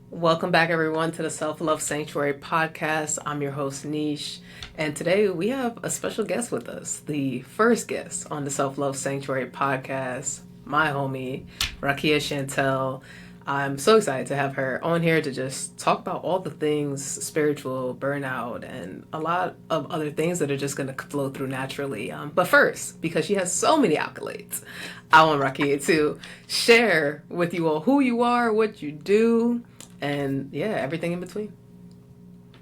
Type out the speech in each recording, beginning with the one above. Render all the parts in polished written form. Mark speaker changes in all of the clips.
Speaker 1: Welcome back, everyone, to the Self-Love Sanctuary Podcast. I'm your host, Niche, and today we have a special guest with us, the first guest on the Self-Love Sanctuary Podcast, my homie, Ra'Keeya Chantel. I'm so excited to have her on here to just talk about all the things spiritual, burnout, and a lot of other things that are just going to flow through naturally. But first, because she has so many accolades, I want Ra'Keeya to share with you all who you are, what you do, and yeah, everything in between.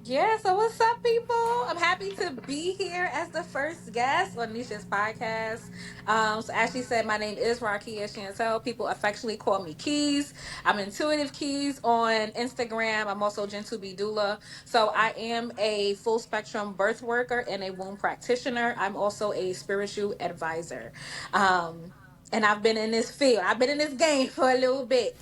Speaker 2: Yeah, so what's up, people? I'm happy to be here as the first guest on Nisha's podcast. So as she said, my name is Ra'Keeya Chantel. People affectionately call me Keys. I'm Intuitive Keys on Instagram. I'm also Gentle Be Doula. So I am a full spectrum birth worker and a womb practitioner. I'm also a spiritual advisor. And I've been in this field. I've been in this game for a little bit.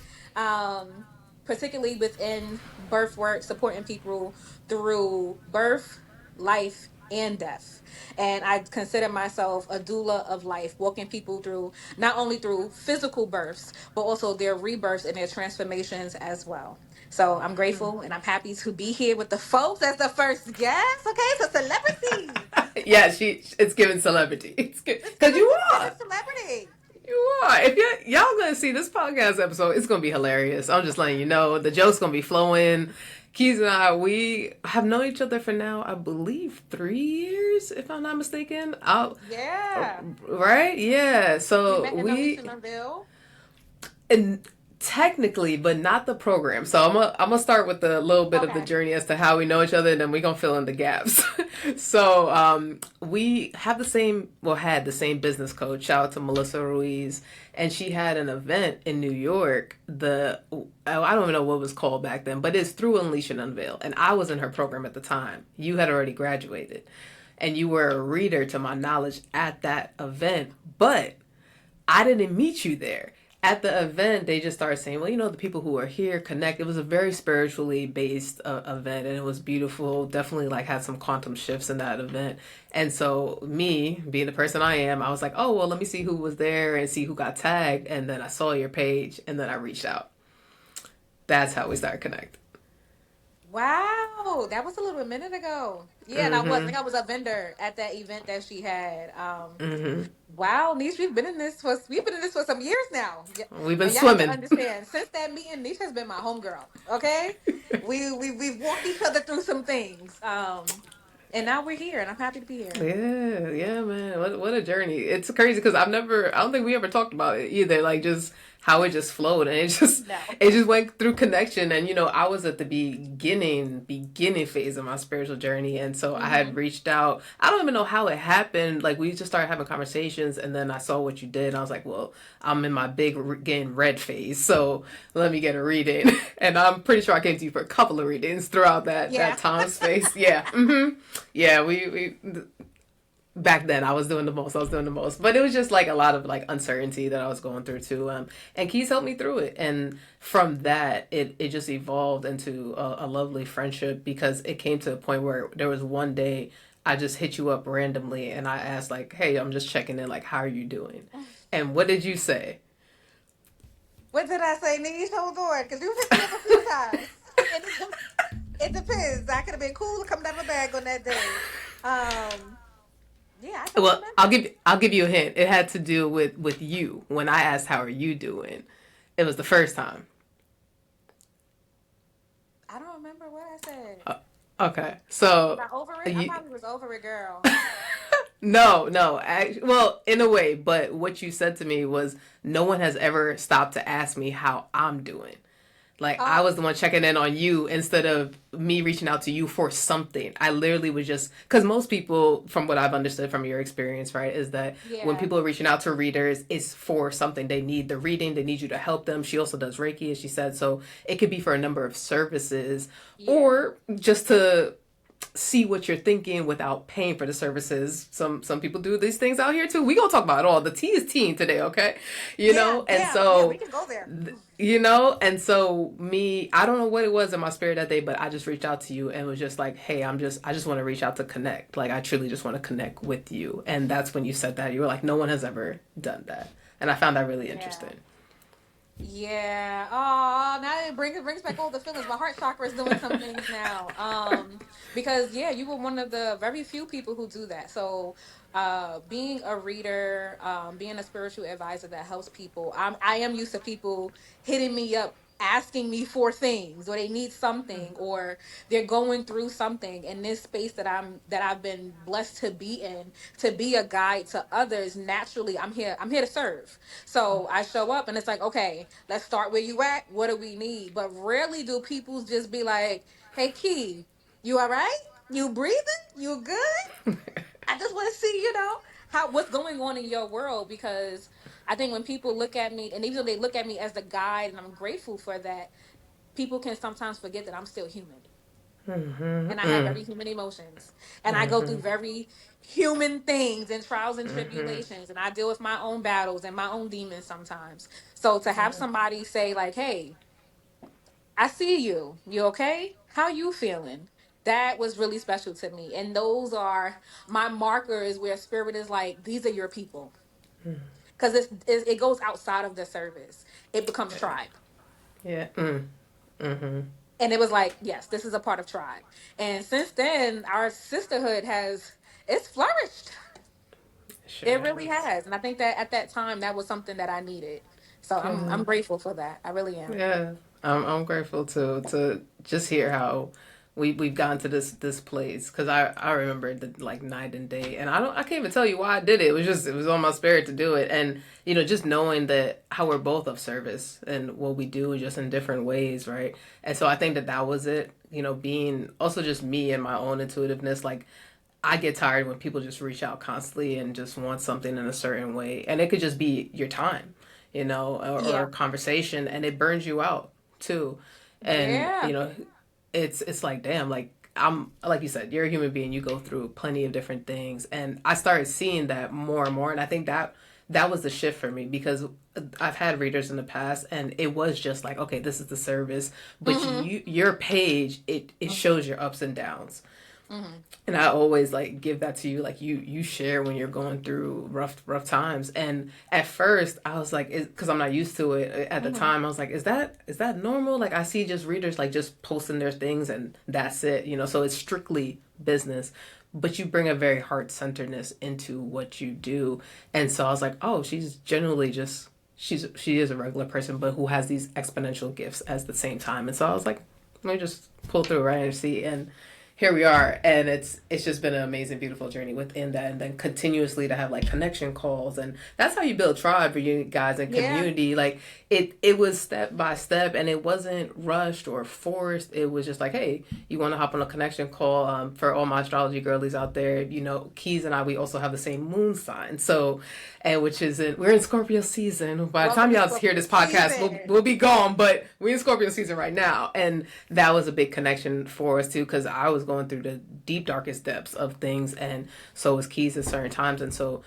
Speaker 2: Particularly within birth work, supporting people through birth, life, and death. And I consider myself a doula of life, walking people through not only through physical births, but also their rebirths and their transformations as well. So I'm grateful and I'm happy to be here with the folks as the first guest. Okay, so celebrity.
Speaker 1: Yeah, it's giving celebrity. It's good
Speaker 2: It's
Speaker 1: because
Speaker 2: giving,
Speaker 1: you
Speaker 2: it's
Speaker 1: are.
Speaker 2: giving celebrity.
Speaker 1: You are. If y'all gonna see this podcast episode, it's gonna be hilarious. I'm just letting you know. The joke's gonna be flowing. Keys and I, we have known each other for now, I believe, 3 years, if I'm not mistaken.
Speaker 2: Yeah.
Speaker 1: Right? Yeah.
Speaker 2: We
Speaker 1: So
Speaker 2: met in Alicia.
Speaker 1: and technically, but not the program. So I'm gonna start with a little bit of the
Speaker 2: Okay.
Speaker 1: journey as to how we know each other, and then we're gonna fill in the gaps. So we have the same, well, had the same business coach. Shout out to Melissa Ruiz, and she had an event in New York. I don't even know what it was called back then, but it's through Unleash and Unveil, and I was in her program at the time. You had already graduated, and you were a reader to my knowledge at that event, but I didn't meet you there. At the event, they just started saying, well, the people who are here connect. It was a very spiritually based event, and it was beautiful. Definitely like had some quantum shifts in that event. And so me, being the person I am, I was like, oh, well, let me see who was there and see who got tagged. And then I saw your page, and then I reached out. That's how we started connecting.
Speaker 2: Wow, that was a little minute ago. Yeah, and I
Speaker 1: Mm-hmm.
Speaker 2: think I was a vendor at that event that she had.
Speaker 1: Mm-hmm.
Speaker 2: Wow, Niche, we've been in this for some years now. Yeah.
Speaker 1: We've been
Speaker 2: And y'all have to
Speaker 1: swimming.
Speaker 2: understand, since that meeting, Niche has been my homegirl. Okay, we've walked each other through some things. And now we're here, and I'm happy to be here.
Speaker 1: Yeah, yeah, man. What a journey. It's crazy because I don't think we ever talked about it either. Like just how it just flowed and
Speaker 2: No.
Speaker 1: it just went through connection. And I was at the beginning phase of my spiritual journey, and so I had
Speaker 2: Hmm.
Speaker 1: reached out. I don't even know how it happened. Like we just started having conversations, and then I saw what you did, and I was like, well, I'm in my getting read phase, so let me get a reading. And I'm pretty sure I came to you for a couple of readings throughout that
Speaker 2: Yeah.
Speaker 1: time space. Yeah. Mm-hmm. Yeah, we back then I was doing the most. I was doing the most, but it was just like a lot of like uncertainty that I was going through too. And Keys helped me through it, and from that, it just evolved into a lovely friendship because it came to a point where there was one day I just hit you up randomly and I asked like, "Hey, I'm just checking in. Like, how are you doing?" And what did you say?
Speaker 2: What did I say, Niche? Hold on, because you hit me up a few times. And it depends. I could have been cool to come down the bag on that day. Um, yeah, I don't
Speaker 1: Well, I'll
Speaker 2: remember.
Speaker 1: give you a hint. It had to do with you. When I asked how are you doing, it was the first time.
Speaker 2: I don't remember what I said.
Speaker 1: Okay,
Speaker 2: Was
Speaker 1: so
Speaker 2: I over it? I
Speaker 1: you,
Speaker 2: probably was over it, girl.
Speaker 1: no, well, in a way, but what you said to me was no one has ever stopped to ask me how I'm doing. Like I
Speaker 2: Oh,
Speaker 1: was the one checking in on you instead of me reaching out to you for something. I literally was just because most people, from what I've understood from your experience, right, is that when
Speaker 2: yeah,
Speaker 1: people are reaching out to readers, it's for something. They need the reading. They need you to help them. She also does Reiki, as she said, so it could be for a number of services
Speaker 2: yeah,
Speaker 1: or just to see what you're thinking without paying for the services. Some people do these things out here too. We gonna talk about it all. The tea is teen today, okay?
Speaker 2: yeah,
Speaker 1: And
Speaker 2: yeah, yeah. We
Speaker 1: so
Speaker 2: can go there.
Speaker 1: and so me, I don't know what it was in my spirit that day, but I just reached out to you and was just like, hey, I just want to reach out to connect. Like I truly just want to connect with you. And that's when you said that. You were like, no one has ever done that. And I found that really
Speaker 2: Yeah.
Speaker 1: interesting.
Speaker 2: Yeah. Oh, now it brings back all the feelings. My heart chakra is doing some things now. Because yeah, you were one of the very few people who do that. So, being a reader, being a spiritual advisor that helps people, I am used to people hitting me up asking me for things, or they need something, or they're going through something in this space that I've been blessed to be in, to be a guide to others. Naturally, I'm here to serve. So I show up and it's like, okay, let's start where you at. What do we need? But rarely do people just be like, hey, Key, you all right? You breathing? You good? I just want to see, how what's going on in your world, because I think when people look at me, and even though they look at me as the guide, and I'm grateful for that, people can sometimes forget that I'm still human. And I have very human emotions. And I go through very human things and trials and tribulations. And I deal with my own battles and my own demons sometimes. So to have somebody say, like, hey, I see you. You okay? How you feeling? That was really special to me. And those are my markers where spirit is like, these are your people. Because it goes outside of the service. It becomes tribe.
Speaker 1: Yeah.
Speaker 2: And it was like, yes, this is a part of tribe. And since then, our sisterhood it's flourished.
Speaker 1: Sure
Speaker 2: It really
Speaker 1: has.
Speaker 2: has. And I think that at that time that was something that I needed. So I'm grateful for that. I really am.
Speaker 1: Yeah, I'm grateful to just hear how we've gotten to this place, because I remember the like night and day, and I can't even tell you why I did it. It was on my spirit to do it, and just knowing that how we're both of service and what we do just in different ways, right? And so I think that was it. Being also just me and my own intuitiveness, like. I get tired when people just reach out constantly and just want something in a certain way. And it could just be your time, or
Speaker 2: Yeah.
Speaker 1: conversation, and it burns you out too. And,
Speaker 2: Yeah.
Speaker 1: it's like, damn, like I'm like you said, you're a human being, you go through plenty of different things. And I started seeing that more and more. And I think that was the shift for me, because I've had readers in the past and it was just like, okay, this is the service, but
Speaker 2: Mm-hmm.
Speaker 1: your page, it shows your ups and downs.
Speaker 2: Mm-hmm.
Speaker 1: And I always like give that to you, like you share when you're going through rough times. And at first I was like, because I'm not used to it at the
Speaker 2: Mm-hmm.
Speaker 1: time, I was like, is that normal? Like I see just readers like just posting their things and that's it, so it's strictly business, but you bring a very heart-centeredness into what you do. And so I was like, oh, she's generally just she is a regular person, but who has these exponential gifts at the same time. And so I was like, let me just pull through, right, and see. And here we are, and it's just been an amazing, beautiful journey within that. And then continuously to have like connection calls, and that's how you build tribe for you guys and
Speaker 2: Yeah.
Speaker 1: community. Like it was step by step, and it wasn't rushed or forced. It was just like, hey, you want to hop on a connection call? For all my astrology girlies out there, Keys and I, we also have the same moon sign. So, and which is we're in Scorpio season. By the
Speaker 2: Welcome
Speaker 1: time
Speaker 2: to
Speaker 1: y'all hear
Speaker 2: Scorpio
Speaker 1: this podcast,
Speaker 2: season.
Speaker 1: we'll be gone, but we're in Scorpio season right now. And that was a big connection for us too, because I was going through the deep, darkest depths of things, and so was Keys at certain times. And so,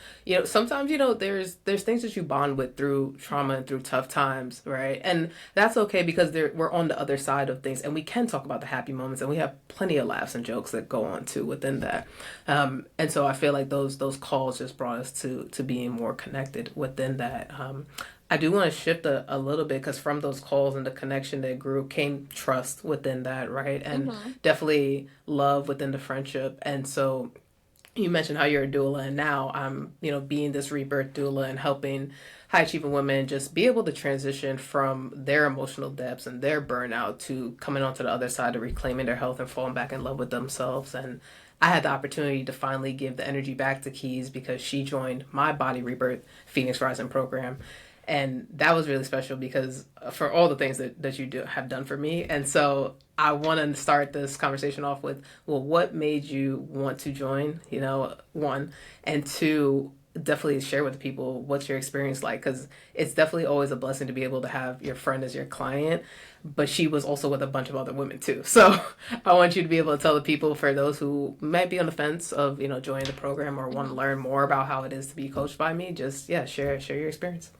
Speaker 1: sometimes, there's things that you bond with through trauma and through tough times, right? And that's okay, because we're on the other side of things, and we can talk about the happy moments, and we have plenty of laughs and jokes that go on too within that. And so I feel like those calls just brought us to being more connected within that. I do want to shift a little bit, because from those calls and the connection that grew came trust within that, right? And
Speaker 2: Mm-hmm.
Speaker 1: definitely love within the friendship. And so you mentioned how you're a doula, and now I'm, being this rebirth doula and helping high achieving women just be able to transition from their emotional depths and their burnout to coming onto the other side of reclaiming their health and falling back in love with themselves. And I had the opportunity to finally give the energy back to Keys, because she joined my Body Rebirth Phoenix Rising program. And that was really special, because for all the things that you have done for me. And so I want to start this conversation off with, well, what made you want to join, one, and two, definitely share with people what's your experience like, because it's definitely always a blessing to be able to have your friend as your client, but she was also with a bunch of other women too. So I want you to be able to tell the people, for those who might be on the fence of, joining the program or want to
Speaker 2: Mm-hmm.
Speaker 1: learn more about how it is to be coached by me, just, yeah, share your experience.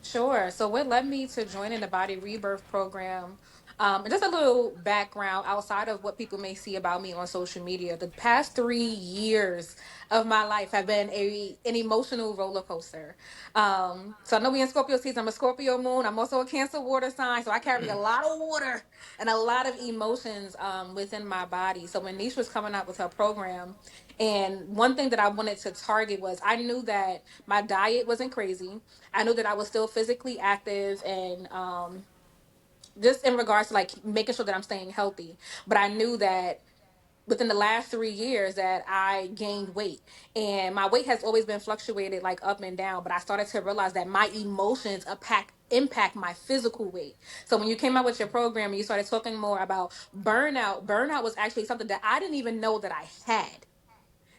Speaker 2: Sure. So, what led me to joining the Body Rebirth program? And just a little background outside of what people may see about me on social media. The past 3 years of my life have been an emotional roller coaster. So I know we in Scorpio season. I'm a Scorpio moon. I'm also a Cancer water sign, so I carry a lot of water and a lot of emotions within my body. So when Niche was coming out with her program, and one thing that I wanted to target was I knew that my diet wasn't crazy. I knew that I was still physically active and just in regards to like making sure that I'm staying healthy. But I knew that within the last 3 years that I gained weight, and my weight has always been fluctuated like up and down, but I started to realize that my emotions impact my physical weight. So when you came out with your program and you started talking more about burnout was actually something that I didn't even know that I had.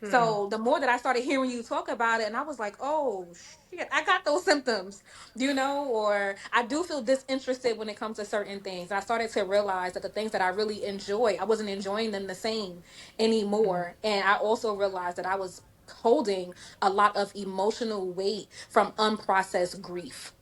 Speaker 1: Hmm.
Speaker 2: So the more that I started hearing you talk about it, and I was like, oh shit, I got those symptoms, or I do feel disinterested when it comes to certain things. And I started to realize that the things that I really enjoy, I wasn't enjoying them the same anymore. And I also realized that I was holding a lot of emotional weight from unprocessed grief.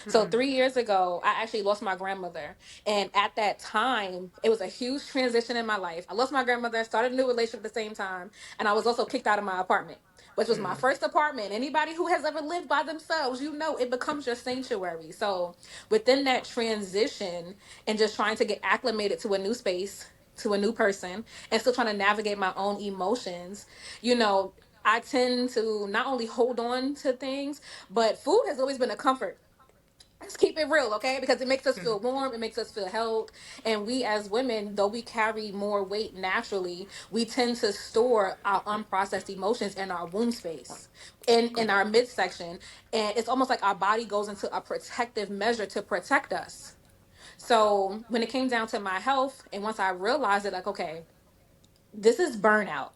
Speaker 2: So 3 years ago, I actually lost my grandmother. And at that time, it was a huge transition in my life. I lost my grandmother, started a new relationship at the same time, and I was also kicked out of my apartment, which was my first apartment. Anybody who has ever lived by themselves, it becomes your sanctuary. So within that transition and just trying to get acclimated to a new space, to a new person, and still trying to navigate my own emotions, you know, I tend to not only hold on to things, but food has always been a comfort. Let's keep it real, okay? Because it makes us feel warm, it makes us feel held. And we as women, though we carry more weight naturally, we tend to store our unprocessed emotions in our womb space, in our midsection. And it's almost like our body goes into a protective measure to protect us. So when it came down to my health, and once I realized it, like, okay, this is burnout.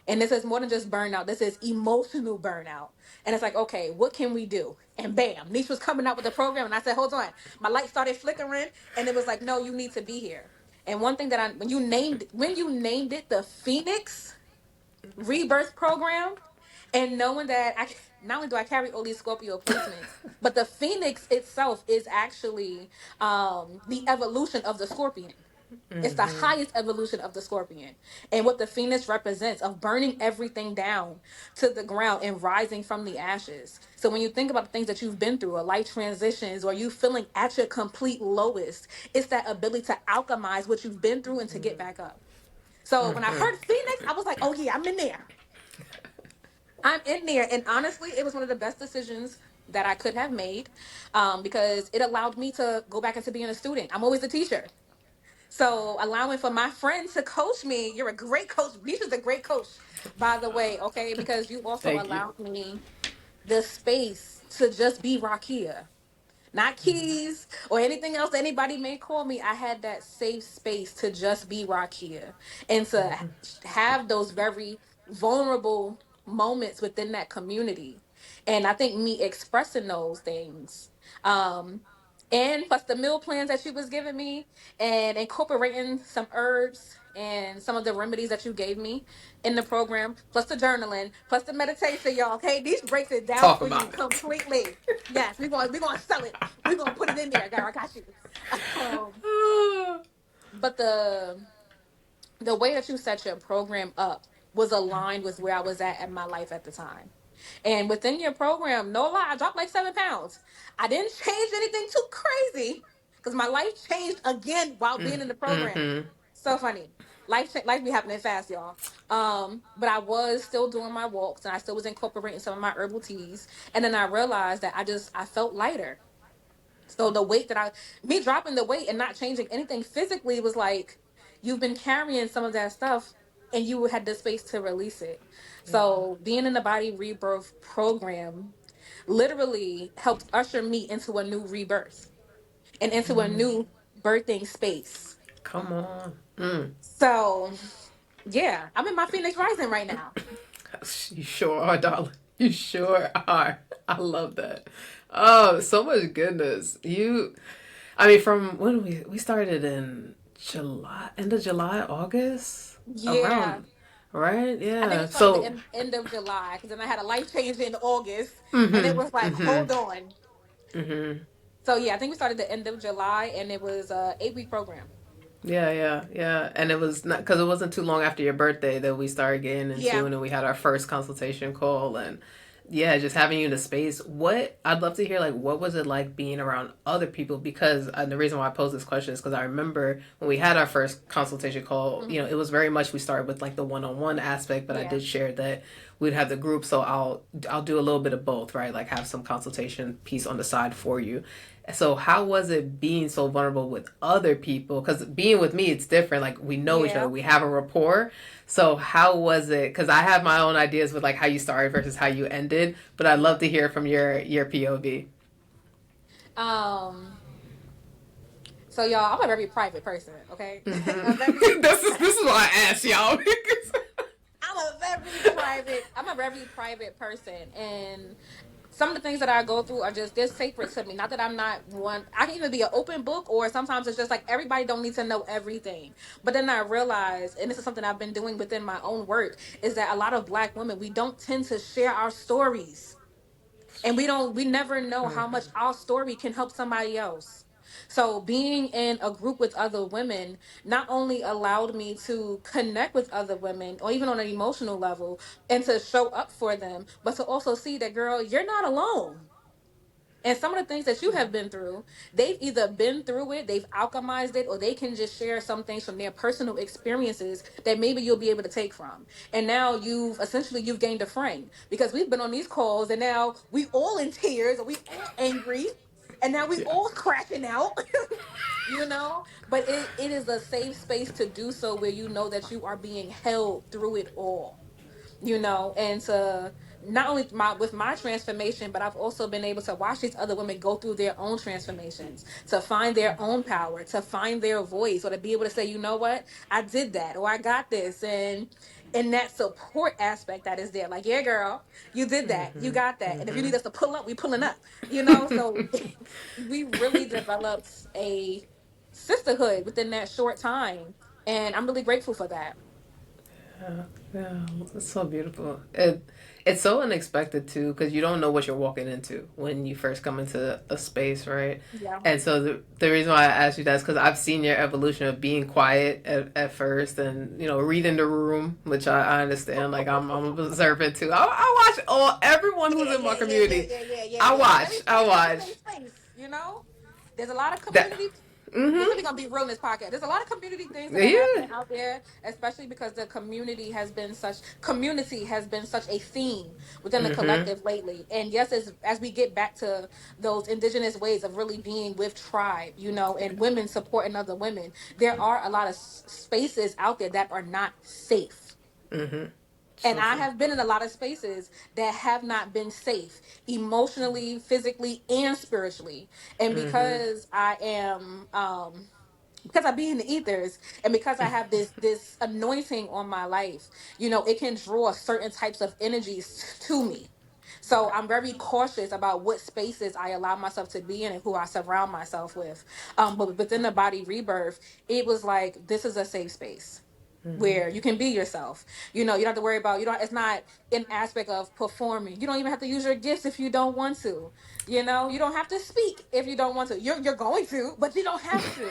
Speaker 2: And this is more than just burnout. This is emotional burnout. And it's like, okay, what can we do? And bam, Niche was coming out with the program. And I said, hold on. My light started flickering. And it was like, no, you need to be here. And one thing that when you named it the Phoenix Rebirth Program, and knowing that not only do I carry all these Scorpio placements, but the Phoenix itself is actually the evolution of the Scorpion. It's the highest evolution of the Scorpion. And what the Phoenix represents of burning everything down to the ground and rising from the ashes. So when you think about the things that you've been through, or life transitions, or you feeling at your complete lowest, it's that ability to alchemize what you've been through and to get back up. So when I heard Phoenix, I was like, oh yeah, I'm in there. I'm in there. And honestly, it was one of the best decisions that I could have made, because it allowed me to go back into being a student. I'm always a teacher. So allowing for my friend to coach me, you're a great coach. Nisha's a great coach, by the way, okay? Because you also
Speaker 1: Thank you.
Speaker 2: allowed me the space to just be Ra'Keeya, not Keys or anything else anybody may call me. I had that safe space to just be Ra'Keeya and to have those very vulnerable moments within that community. And I think me expressing those things, um, and plus the meal plans that you was giving me and incorporating some herbs and some of the remedies that you gave me in the program, plus the journaling, plus the meditation, y'all. Okay, these breaks it down
Speaker 1: Talk
Speaker 2: for you
Speaker 1: about it.
Speaker 2: completely. Yes, we're gonna sell it. We're gonna put it in there, girl. I got you. Um, but the way that you set your program up was aligned with where I was at in my life at the time. And within your program, no lie, I dropped like 7 pounds. I didn't change anything too crazy because my life changed again while being in the program.
Speaker 1: Mm-hmm.
Speaker 2: So funny. Life be happening fast, y'all. But I was still doing my walks and I still was incorporating some of my herbal teas. And then I realized that I felt lighter. So the weight that me dropping the weight and not changing anything physically was like, you've been carrying some of that stuff and you had the space to release it. So being in the body rebirth program literally helped usher me into a new rebirth and into a new birthing space.
Speaker 1: Come on. Mm.
Speaker 2: So yeah, I'm in my Phoenix Rising right now.
Speaker 1: You sure are, darling. You sure are. I love that. Oh, so much goodness. I mean, from when we started in July, end of July, August,
Speaker 2: Yeah.
Speaker 1: around, right?
Speaker 2: I think
Speaker 1: Yeah.
Speaker 2: it started the
Speaker 1: So,
Speaker 2: end of July because then I had a life change in August and it
Speaker 1: mm-hmm,
Speaker 2: was like,
Speaker 1: mm-hmm.
Speaker 2: hold on.
Speaker 1: Mm-hmm.
Speaker 2: So yeah, I think we started the end of July, and it was a 8-week program.
Speaker 1: Yeah. And it was not because it wasn't too long after your birthday that we started getting into,
Speaker 2: Yeah.
Speaker 1: and then we had our first consultation call, and yeah, just having you in the space. What I'd love to hear, like, what was it like being around other people? Because the reason why I posed this question is because I remember when we had our first consultation call, it was very much we started with like the one-on-one aspect, but I
Speaker 2: Yeah.
Speaker 1: did share that we'd have the group, so I'll do a little bit of both, right? Like have some consultation piece on the side for you. So how was it being so vulnerable with other people? Because being with me, it's different. Like we know each other,
Speaker 2: Yeah.
Speaker 1: we have a rapport. So how was it? Because I have my own ideas with like how you started versus how you ended, but I'd love to hear from your POV.
Speaker 2: Um. So y'all, I'm a very private person. Okay. I'm very.
Speaker 1: Mm-hmm. This is why I asked y'all.
Speaker 2: I'm a very private person, and some of the things that I go through are just they're sacred to me. Not that I'm not one. I can even be an open book, or sometimes it's just like everybody don't need to know everything. But then I realize, and this is something I've been doing within my own work, is that a lot of Black women, we don't tend to share our stories, and we never know how much our story can help somebody else. So being in a group with other women not only allowed me to connect with other women or even on an emotional level and to show up for them, but to also see that, girl, you're not alone. And some of the things that you have been through, they've either been through it, they've alchemized it, or they can just share some things from their personal experiences that maybe you'll be able to take from. And now you've gained a friend, because we've been on these calls and now we all in tears or we all angry and now we
Speaker 1: Yeah.
Speaker 2: all crashing out. But it is a safe space to do so, where you know that you are being held through it all, and to not only with my transformation, but I've also been able to watch these other women go through their own transformations, to find their own power, to find their voice, or to be able to say, you know what, I did that, or I got this. And that support aspect that is there, like, yeah, girl, you did that, you
Speaker 1: Mm-hmm.
Speaker 2: got that, and if you
Speaker 1: Mm-hmm.
Speaker 2: need us to pull up, we pulling up, so we really developed a sisterhood within that short time, and I'm really grateful for that.
Speaker 1: Yeah, it's so beautiful. It's so unexpected too, because you don't know what you're walking into when you first come into a space, right?
Speaker 2: Yeah.
Speaker 1: And so the reason why I asked you that is because I've seen your evolution of being quiet at first, and reading the room, which I understand. Like I'm observant too. I watch everyone who's in my community. I
Speaker 2: Yeah.
Speaker 1: watch. I
Speaker 2: It's a
Speaker 1: watch
Speaker 2: safe space, There's a lot of
Speaker 1: that.
Speaker 2: community. This is
Speaker 1: Mm-hmm.
Speaker 2: gonna be real in this podcast. There's a lot of community things that are
Speaker 1: Yeah.
Speaker 2: happening out there, especially because the community has been such a theme within the
Speaker 1: Mm-hmm.
Speaker 2: collective lately. And yes, as we get back to those indigenous ways of really being with tribe, and women supporting other women, there are a lot of spaces out there that are not safe.
Speaker 1: Mm-hmm.
Speaker 2: And
Speaker 1: So
Speaker 2: I
Speaker 1: true.
Speaker 2: have been in a lot of spaces that have not been safe emotionally, physically, and spiritually. And
Speaker 1: Mm-hmm.
Speaker 2: because I be in the ethers, and because I have this anointing on my life, it can draw certain types of energies to me. So I'm very cautious about what spaces I allow myself to be in and who I surround myself with. But within the body rebirth, it was like, this is a safe space
Speaker 1: Mm-hmm.
Speaker 2: where you can be yourself. You don't have to worry about, it's not an aspect of performing. You don't even have to use your gifts if you don't want to. You don't have to speak if you don't want to. You're going to, but you don't have to.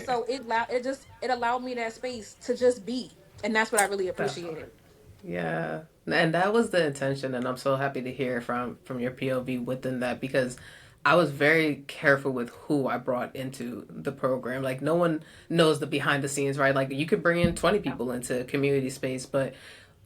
Speaker 2: So it allowed me that space to just be. And that's what I really
Speaker 1: That part.
Speaker 2: appreciated.
Speaker 1: Yeah, and that was the intention, and I'm so happy to hear from your POV within that, because I was very careful with who I brought into the program. Like no one knows the behind the scenes, right? Like you could bring in 20
Speaker 2: Yeah.
Speaker 1: people into community space, but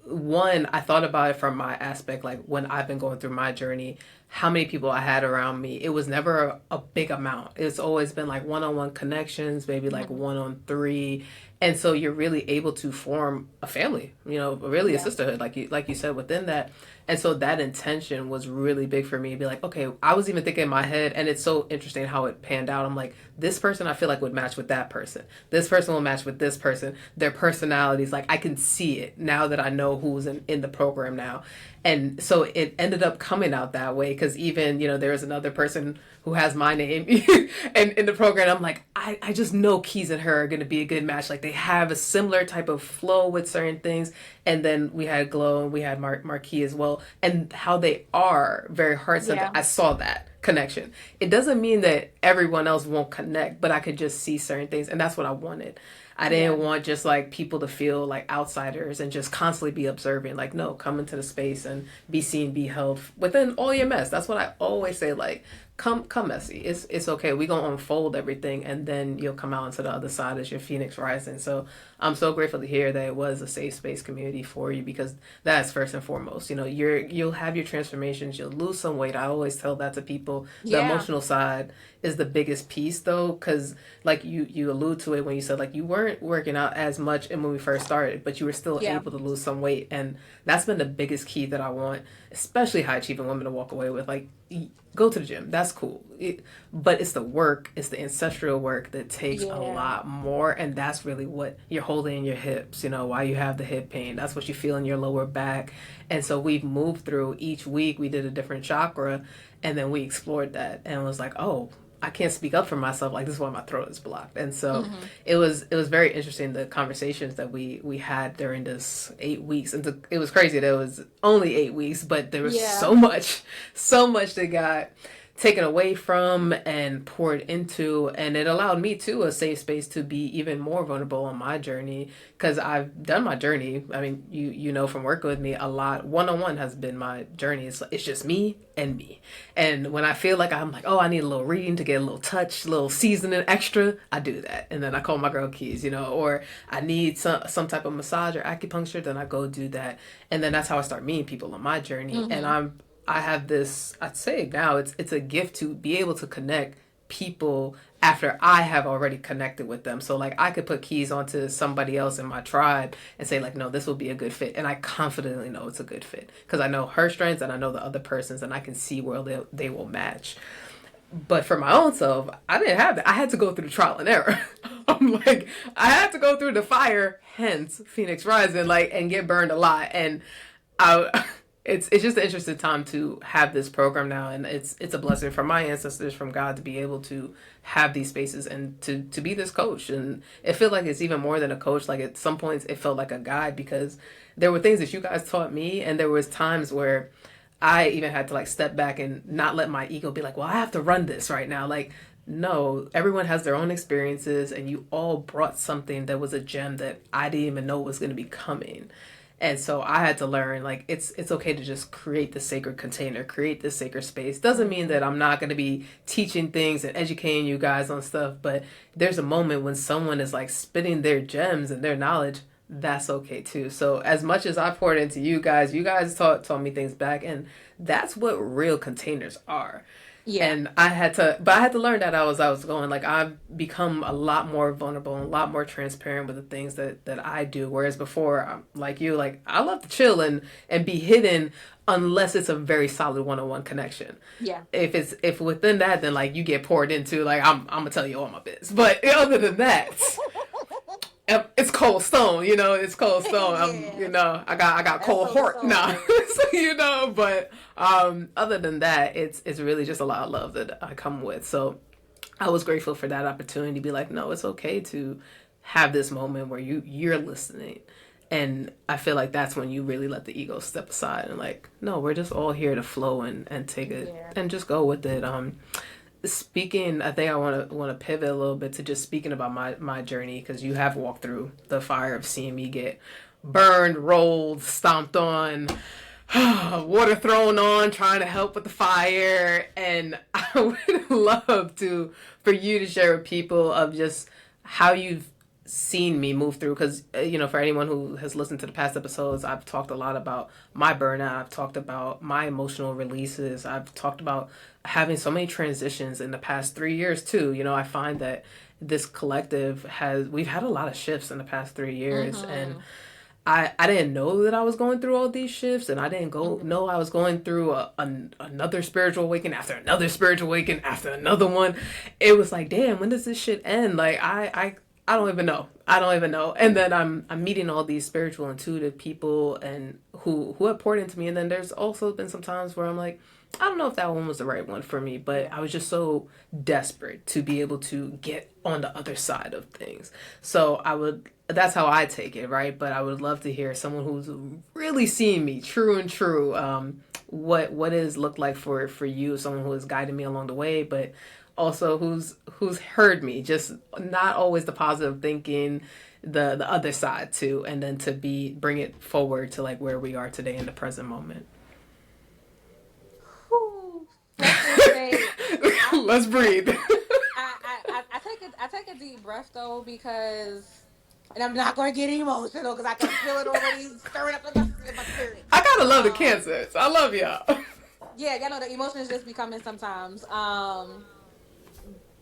Speaker 1: one, I thought about it from my aspect, like when I've been going through my journey, how many people I had around me. It was never a big amount. It's always been like one-on-one connections, maybe like
Speaker 2: Mhm.
Speaker 1: 1-on-3. And so you're really able to form a family, really a
Speaker 2: Yeah.
Speaker 1: sisterhood, like you said within that. And so that intention was really big for me to be like, okay, I was even thinking in my head, and it's so interesting how it panned out. I'm like, this person I feel like would match with that person. This person will match with this person. Their personalities, like I can see it now that I know who's in the program now. And so it ended up coming out that way, because even, there was another person who has my name and in the program. I'm like, I just know Keys and her are going to be a good match. Like they have a similar type of flow with certain things. And then we had Glow and we had Marquis as well. And how they are very heart centered.
Speaker 2: Yeah.
Speaker 1: I saw that. connection. It doesn't mean that everyone else won't connect, but I could just see certain things, and that's what I wanted. I didn't want just like people to feel like outsiders and just constantly be observing. Like, no, come into the space and be seen, be held within all your mess. That's what I always say. Like, come messy. It's okay. We gonna unfold everything, and then you'll come out into the other side as your phoenix rising. So I'm so grateful to hear that it was a safe space community for you, because that's first and foremost. You know, you'll have your transformations. You'll lose some weight. I always tell that to people. The emotional side is the biggest piece, though, because like you allude to it when you said like you weren't working out as much when we first started, but you were still able to lose some weight, and that's been the biggest key that I want, especially high achieving women, to walk away with. Like, go to the gym, that's cool, but it's the work, it's the ancestral work that takes a lot more, and that's really what you're holding in your hips. You know, why you have the hip pain, that's what you feel in your lower back. And so we've moved through, each week we did a different chakra, and then we explored that and was like, oh, I can't speak up for myself. Like, this is why my throat is blocked. And so it was very interesting, the conversations that we had during this 8 weeks. And it was crazy that it was only 8 weeks, but there was so much that got taken away from and poured into, and it allowed me too a safe space to be even more vulnerable on my journey, because I've done my journey. I mean, you know, from working with me a lot, one-on-one has been my journey. It's just me and me. And when I feel like I'm like, oh, I need a little reading to get a little touch, a little seasoning extra, I do that. And then I call my girl Keys, you know, or I need some type of massage or acupuncture, then I go do that. And then that's how I start meeting people on my journey. And I have this, I'd say now it's a gift to be able to connect people after I have already connected with them. So like I could put Keys onto somebody else in my tribe and say like, no, this will be a good fit. And I confidently know it's a good fit because I know her strengths and I know the other person's, and I can see where they will match. But for my own self, I didn't have that. I had to go through the trial and error. I'm like, I had to go through the fire, hence Phoenix Rising, like, and get burned a lot. And it's just an interesting time to have this program now, and it's a blessing from my ancestors, from God, to be able to have these spaces and to be this coach. And it felt like it's even more than a coach. Like at some points it felt like a guide, because there were things that you guys taught me, and there was times where I even had to like step back and not let my ego be like, well, I have to run this right now. Like, no, everyone has their own experiences, and you all brought something that was a gem that I didn't even know was going to be coming. And so I had to learn, like, it's okay to just create the sacred container, create this sacred space. Doesn't mean that I'm not going to be teaching things and educating you guys on stuff, but there's a moment when someone is like spitting their gems and their knowledge. That's okay too. So as much as I poured into you guys taught me things back, and that's what real containers are. Yeah. And I had to learn that I was going, like, I've become a lot more vulnerable and a lot more transparent with the things that I do. Whereas before, I'm like you, like, I love to chill and be hidden unless it's a very solid one-on-one connection. Yeah. If within that, then like you get poured into, like, I'm gonna tell you all my biz. But other than that, it's cold stone, you know, it's cold stone. Yeah. You know, I got cold heart now, so, you know, but other than that, it's really just a lot of love that I come with. So I was grateful for that opportunity to be like, no, it's okay to have this moment where you're listening. And I feel like that's when you really let the ego step aside and like, no, we're just all here to flow and take it and just go with it. Speaking, I think I want to pivot a little bit to just speaking about my journey, because you have walked through the fire of seeing me get burned, rolled, stomped on, water thrown on, trying to help with the fire. And I would love for you to share with people of just how you've seen me move through, because you know, for anyone who has listened to the past episodes, I've talked a lot about my burnout, I've talked about my emotional releases, I've talked about having so many transitions in the past 3 years too. You know, I find that this collective we've had a lot of shifts in the past 3 years, and I didn't know that I was going through all these shifts, and I didn't know I was going through another spiritual awakening after another spiritual awakening after another one. It was like, damn, when does this shit end? Like, I don't even know. And then I'm meeting all these spiritual, intuitive people and who have poured into me. And then there's also been some times where I'm like, I don't know if that one was the right one for me, but I was just so desperate to be able to get on the other side of things. So that's how I take it, right? But I would love to hear someone who's really seen me true and true. what is looked like for you, someone who has guided me along the way, but also who's heard me, just not always the positive thinking, the other side too, and then to bring it forward to like where we are today in the present moment.
Speaker 2: Whew. Let's just say,
Speaker 1: Let's breathe.
Speaker 2: I take a deep breath though, because, and I'm not going to get emotional because I can feel it already stirring up in my spirit.
Speaker 1: I gotta love the cancers. I love y'all.
Speaker 2: Yeah, y'all know the emotions just be coming sometimes.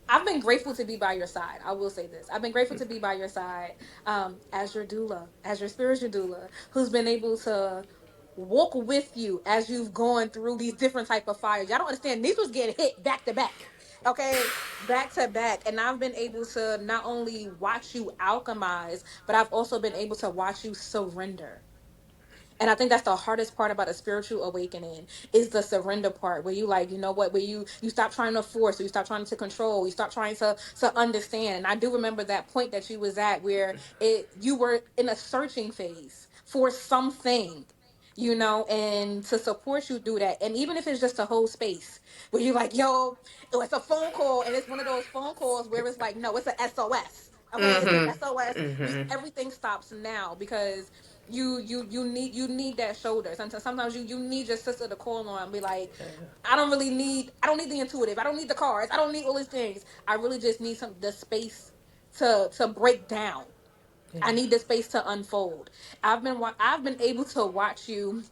Speaker 2: I've been grateful to be by your side. I will say this. I've been grateful to be by your side, as your doula, as your spiritual doula, who's been able to walk with you as you've gone through these different type of fires. Y'all don't understand. These was getting hit back to back. Okay, back to back. And I've been able to not only watch you alchemize, but I've also been able to watch you surrender. And I think that's the hardest part about a spiritual awakening, is the surrender part, where you like, you know what, where you stop trying to force, or you stop trying to control, you stop trying to understand. And I do remember that point that you was at, where you were in a searching phase for something, and to support you through that. And even if it's just a whole space where you're like, yo, it's a phone call, and it's one of those phone calls where it's like, no, it's an SOS. Okay, it's an SOS. Everything stops now, because you need that shoulder. Sometimes you need your sister to call on and be like, I don't need the intuitive, I don't need the cards, I don't need all these things. I really just need the space to break down. I need the space to unfold. I've been able to watch you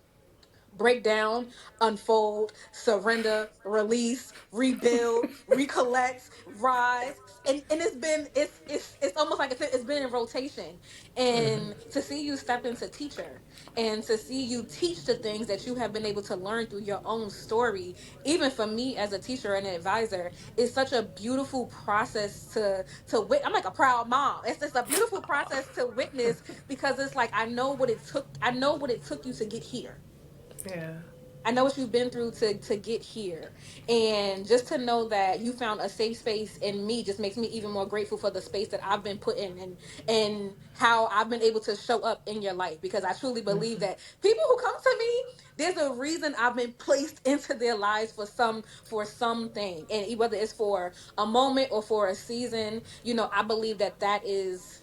Speaker 2: break down, unfold, surrender, release, rebuild, recollect, rise. And it's almost like it's been in rotation. And to see you step into teacher, and to see you teach the things that you have been able to learn through your own story, even for me as a teacher and an advisor, is such a beautiful process I'm like a proud mom. It's just a beautiful process to witness, because it's like, I know what it took you to get here.
Speaker 1: Yeah.
Speaker 2: I know what you've been through to get here. And just to know that you found a safe space in me just makes me even more grateful for the space that I've been put in, and how I've been able to show up in your life. Because I truly believe that people who come to me, there's a reason I've been placed into their lives for something. And whether it's for a moment or for a season, I believe that is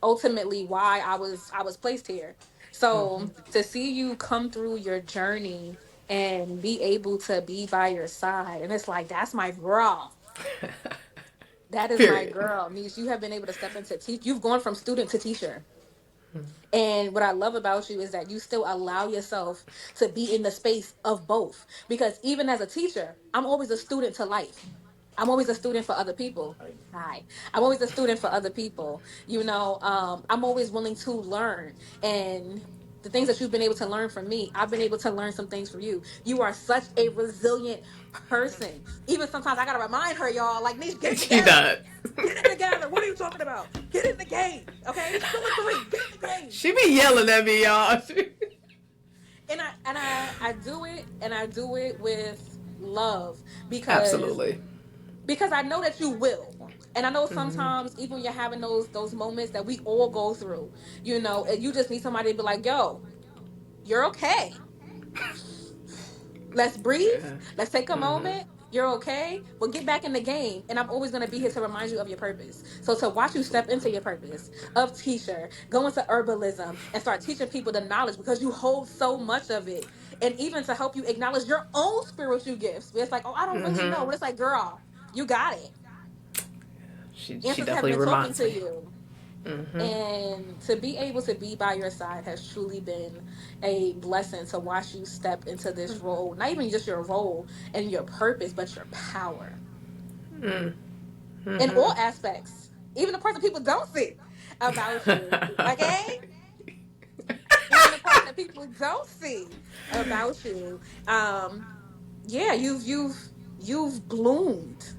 Speaker 2: ultimately why I was placed here. So to see you come through your journey and be able to be by your side, and it's like, that's my girl. That is my
Speaker 1: Period.
Speaker 2: girl. Niche, you have been able to step into teach. You've gone from student to teacher. And what I love about you is that you still allow yourself to be in the space of both. Because even as a teacher, I'm always a student to life. I'm always a student for other people. Hi. I'm always a student for other people. I'm always willing to learn. And the things that you've been able to learn from me, I've been able to learn some things from you. You are such a resilient person. Even sometimes I got to remind her, y'all, like, Niche, get it
Speaker 1: She
Speaker 2: together.
Speaker 1: does.
Speaker 2: Get it together. What are you talking about? Get in the game. Okay? It's 2-3. Get in the game.
Speaker 1: She be yelling at me, y'all.
Speaker 2: And I do it, and I do it with love, because
Speaker 1: Absolutely.
Speaker 2: I know that you will. And I know sometimes, even when you're having those moments that we all go through, you just need somebody to be like, yo, you're okay. Let's breathe.
Speaker 1: Yeah.
Speaker 2: Let's take a moment. You're okay. Well, get back in the game. And I'm always going to be here to remind you of your purpose. So to watch you step into your purpose of teacher, go into herbalism, and start teaching people the knowledge, because you hold so much of it. And even to help you acknowledge your own spiritual gifts. It's like, oh, I don't really know. But it's like, girl, you got it.
Speaker 1: She
Speaker 2: Answers have
Speaker 1: definitely
Speaker 2: been talking
Speaker 1: reminds
Speaker 2: to
Speaker 1: me.
Speaker 2: you. And to be able to be by your side has truly been a blessing, to watch you step into this role. Not even just your role and your purpose, but your power. In all aspects. Even the parts that people don't see about you. Okay? Even the parts that people don't see about you. Yeah, you've bloomed.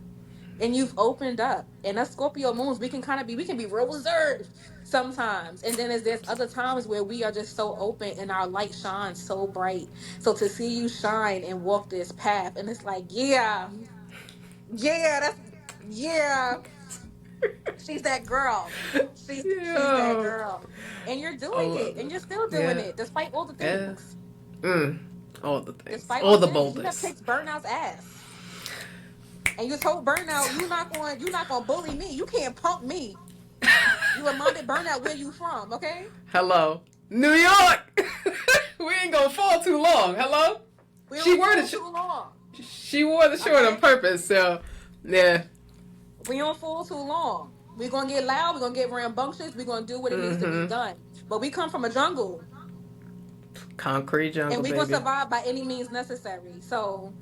Speaker 2: And you've opened up. And us Scorpio moons, we can be real reserved sometimes. And then there's other times where we are just so open, and our light shines so bright. So to see you shine and walk this path, and it's like, yeah, she's that girl. She's that
Speaker 1: Yeah.
Speaker 2: girl. And you're
Speaker 1: I
Speaker 2: doing
Speaker 1: love
Speaker 2: it. And
Speaker 1: it.
Speaker 2: you're still doing
Speaker 1: Yeah.
Speaker 2: it despite all the
Speaker 1: Yeah.
Speaker 2: things.
Speaker 1: All the things.
Speaker 2: Despite
Speaker 1: All
Speaker 2: all
Speaker 1: the
Speaker 2: things, you have
Speaker 1: boldness.
Speaker 2: kicked burnout's ass. And you told burnout, you're not gonna bully me. You can't punk me. You reminded burnout where you from, okay?
Speaker 1: Hello. New York! We ain't gonna fall too long. Hello?
Speaker 2: We don't fall too long.
Speaker 1: She wore the short on purpose, so yeah.
Speaker 2: We don't fall too long. We're gonna get loud, we're gonna get rambunctious, we're gonna do what it needs to be done. But we come from a jungle.
Speaker 1: Concrete jungle,
Speaker 2: and we're
Speaker 1: baby.
Speaker 2: gonna survive by any means necessary. So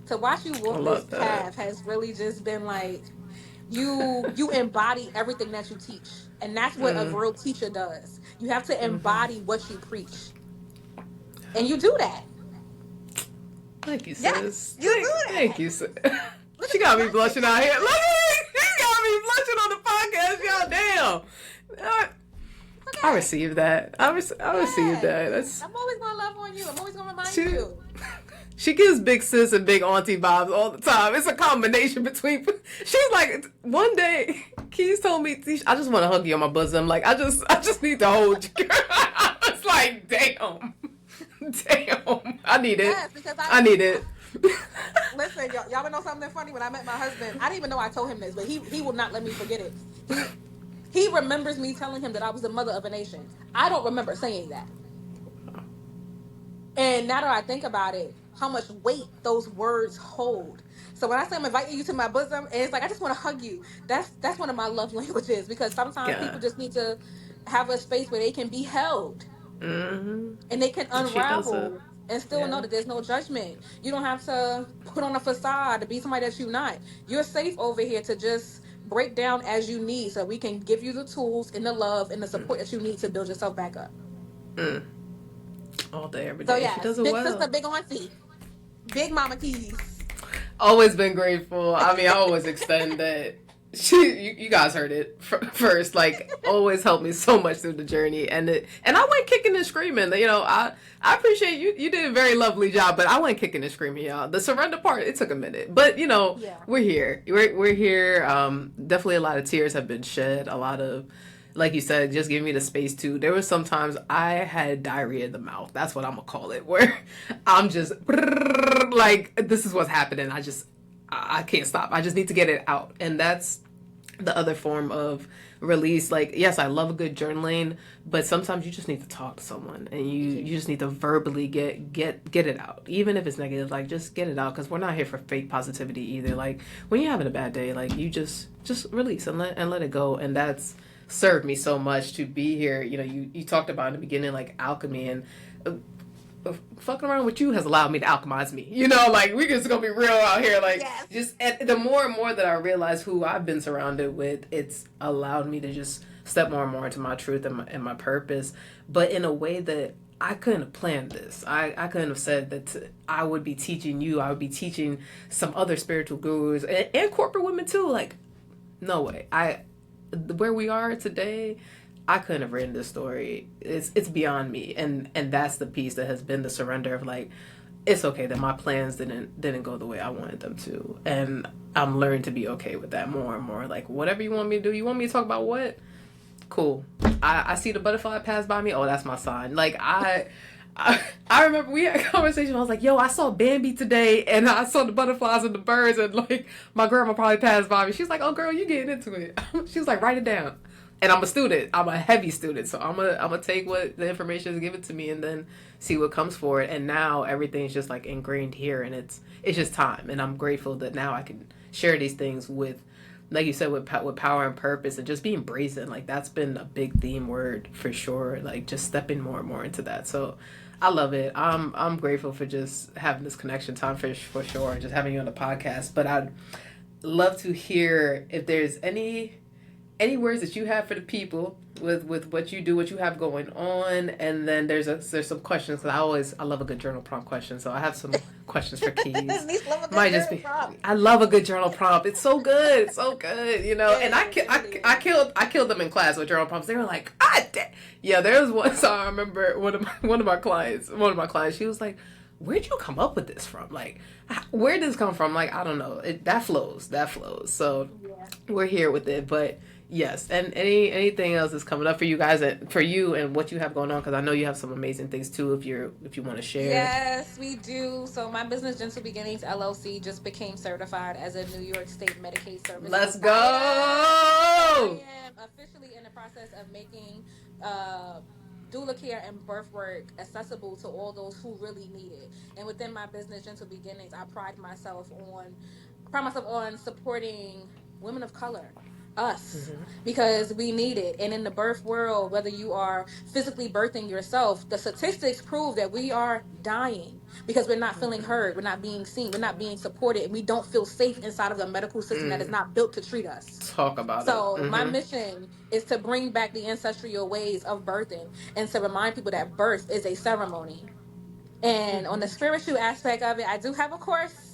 Speaker 2: to watch you walk this path has really just been like you embody everything that you teach. And that's what a real teacher does. You have to embody what you preach. And you do that.
Speaker 1: Thank you, sis.
Speaker 2: Yes, you do that.
Speaker 1: Thank you, sis. She got me blushing out here. Look at me. She got me blushing on the podcast. Y'all damn. I received that. I received that.
Speaker 2: I'm always gonna love on you. I'm always gonna remind you.
Speaker 1: She gives big sis and big auntie vibes all the time. It's a combination between. She's like, one day, Keys told me, I just want to hug you on my bosom. Like, I just need to hold you. I was like, damn. I need it.
Speaker 2: Yes, because
Speaker 1: I need it.
Speaker 2: Listen, y'all wanna know something funny? When I met my husband, I didn't even know I told him this, but he will not let me forget it. He remembers me telling him that I was the mother of a nation. I don't remember saying that. And now that I think about it, how much weight those words hold. So when I say I'm inviting you to my bosom, and it's like I just want to hug you. That's one of my love languages, because sometimes people just need to have a space where they can be held. And they can unravel and still know that there's no judgment. You don't have to put on a facade to be somebody that you're not. You're safe over here to just break down as you need, so we can give you the tools and the love and the support that you need to build yourself back up.
Speaker 1: All day, every day.
Speaker 2: So yeah,
Speaker 1: she does it
Speaker 2: big
Speaker 1: well.
Speaker 2: sister, big auntie, big mama Keys.
Speaker 1: Always been grateful. I mean, I always extend that. You guys heard it first. Like, always helped me so much through the journey, and I went kicking and screaming. You know, I appreciate you. You did a very lovely job, but I went kicking and screaming, y'all. The surrender part, it took a minute, but you know, we're here. We're here. Definitely a lot of tears have been shed. A lot of, like you said, just giving me the space to. There was sometimes I had diarrhea in the mouth. That's what I'm gonna call it. Where I'm just like, this is what's happening. I can't stop. I just need to get it out. And that's the other form of release. Like, yes, I love a good journaling, but sometimes you just need to talk to someone, and you just need to verbally get it out. Even if it's negative, like, just get it out, because we're not here for fake positivity either. Like, when you're having a bad day, like, you just release and let it go. And that's served me so much to be here. You know, you talked about in the beginning, like, alchemy, and fucking around with you has allowed me to alchemize me. You know, like, we just gonna be real out here. Like, just the more and more that I realize who I've been surrounded with, it's allowed me to just step more and more into my truth and my purpose, but in a way that I couldn't have planned this. I couldn't have said that I would be teaching you. I would be teaching some other spiritual gurus and corporate women too. Like, no way. Where we are today, I couldn't have written this story. It's beyond me, and that's the piece that has been the surrender of, like, it's okay that my plans didn't go the way I wanted them to, and I'm learning to be okay with that more and more. Like, whatever you want me to do, you want me to talk about what? Cool. I see the butterfly pass by me. Oh, that's my sign. Like, I remember we had a conversation. I was like, yo, I saw Bambi today, and I saw the butterflies and the birds, and, like, my grandma probably passed by me. She's like, oh, girl, you getting into it. She was like, write it down. And I'm a student. I'm a heavy student. So I'm gonna take what the information is given to me and then see what comes for it. And now everything's just, like, ingrained here, and it's just time. And I'm grateful that now I can share these things with, like you said, with power and purpose, and just being brazen. Like, that's been a big theme word for sure. Like, just stepping more and more into that. So I love it. I'm grateful for just having this connection time for sure. Just having you on the podcast. But I'd love to hear if there's any words that you have for the people with what you do, what you have going on, and then there's some questions. Cause I love a good journal prompt question, so I have some questions for Keys. I love a good journal prompt. It's so good, you know. And I killed them in class with journal prompts. They were like, yeah. There was one. So I remember one of my clients. She was like, where'd you come up with this from? Like, where did this come from? Like, I don't know. That flows. So we're here with it, but. Yes, and anything else that's coming up for you guys, and for you and what you have going on, because I know you have some amazing things too. If you want to share.
Speaker 2: Yes, we do. So my business, Gentle Beginnings LLC, just became certified as a New York State Medicaid service
Speaker 1: Let's
Speaker 2: provider. I
Speaker 1: go.
Speaker 2: am officially in the process of making uh, doula care and birth work accessible to all those who really need it. And within my business, Gentle Beginnings, I pride myself on supporting women of color, us, because we need it. And in the birth world, whether you are physically birthing yourself, the statistics prove that we are dying because we're not feeling heard, we're not being seen, we're not being supported, and we don't feel safe inside of the medical system that is not built to treat us.
Speaker 1: Talk about it.
Speaker 2: So my mission is to bring back the ancestral ways of birthing and to remind people that birth is a ceremony. And on the spiritual aspect of it, I do have a course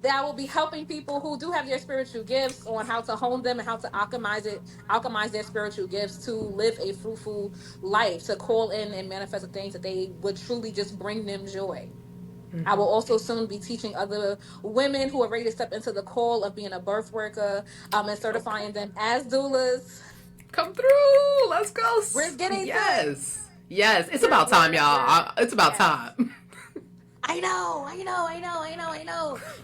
Speaker 2: that I will be helping people who do have their spiritual gifts on how to hone them and how to alchemize their spiritual gifts to live a fruitful life, to call in and manifest the things that they would truly just bring them joy. I will also soon be teaching other women who are ready to step into the call of being a birth worker, and certifying them as doulas.
Speaker 1: Come through. Let's go.
Speaker 2: We're getting
Speaker 1: Yes. Yes. It's about time, y'all. It's about time.
Speaker 2: I know.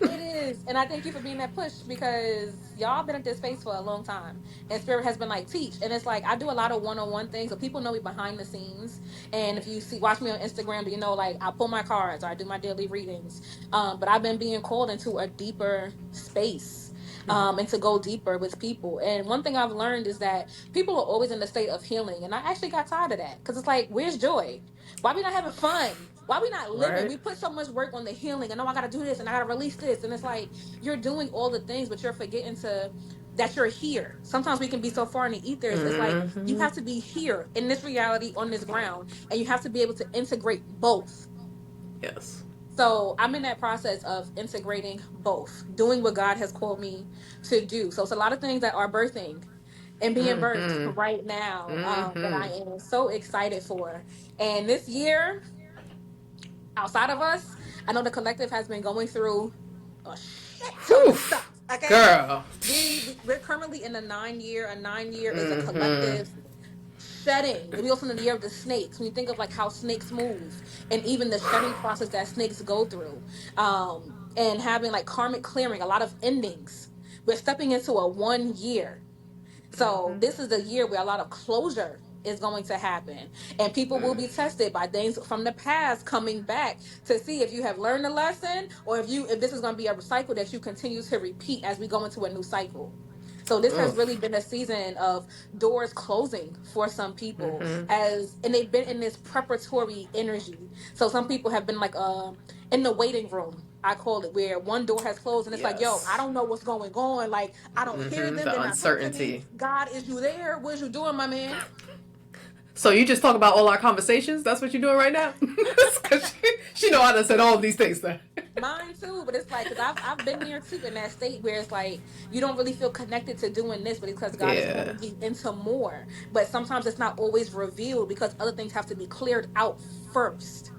Speaker 2: It is. And I thank you for being that push because y'all been at this space for a long time. And Spirit has been like, teach. And it's like, I do a lot of one-on-one things. So people know me behind the scenes. And if you watch me on Instagram, you know, like I pull my cards or I do my daily readings. But I've been being called into a deeper space. And to go deeper with people. And one thing I've learned is that people are always in a state of healing. And I actually got tired of that because it's like, where's joy? Why we not having fun? Why we not living?
Speaker 1: Right.
Speaker 2: We put so much work on the healing. I know I got to do this and I got to release this. And it's like, you're doing all the things, but you're forgetting that you're here. Sometimes we can be so far in the ethers. It's like, you have to be here in this reality on this ground. And you have to be able to integrate both.
Speaker 1: Yes.
Speaker 2: So I'm in that process of integrating both, doing what God has called me to do. So it's a lot of things that are birthing and being birthed right now that I am so excited for. And this year, outside of us, I know the collective has been going through a shit ton of stuff. Okay,
Speaker 1: girl.
Speaker 2: we're currently in a 9 year. A 9 year is a collective shedding. We also in the year of the snakes. When you think of like how snakes move, and even the shedding process that snakes go through, and having like karmic clearing, a lot of endings. We're stepping into a 1 year. So this is the year where a lot of closure is going to happen, and people will be tested by things from the past coming back to see if you have learned a lesson or if this is going to be a cycle that you continue to repeat as we go into a new cycle. So this has really been a season of doors closing for some people, and they've been in this preparatory energy. So some people have been like in the waiting room, I call it, where one door has closed and it's like, yo, I don't know what's going on. Like, I don't hear them.
Speaker 1: The
Speaker 2: They're not talking to
Speaker 1: uncertainty.
Speaker 2: me. God, is you there? What is you doing, my man?
Speaker 1: So you just talk about all our conversations? That's what you're doing right now? Because she know I done said all these things there.
Speaker 2: Mine too, but it's like, because I've been there too, in that state where it's like you don't really feel connected to doing this, but it's because God is moving you into more. But sometimes it's not always revealed because other things have to be cleared out first.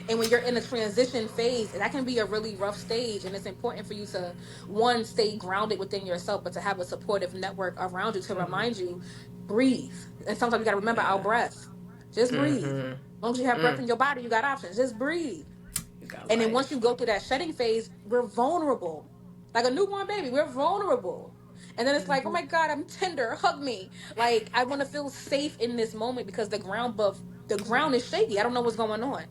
Speaker 2: And when you're in a transition phase, that can be a really rough stage. And it's important for you to, one, stay grounded within yourself, but to have a supportive network around you to remind you, breathe. And sometimes you got to remember our breath. Just breathe. As long as you have breath in your body, you got options. Just breathe. And then once you go through that shedding phase, we're vulnerable. Like a newborn baby, we're vulnerable. And then it's like, oh my God, I'm tender. Hug me. Like, I want to feel safe in this moment because the ground is shaky. I don't know what's going on.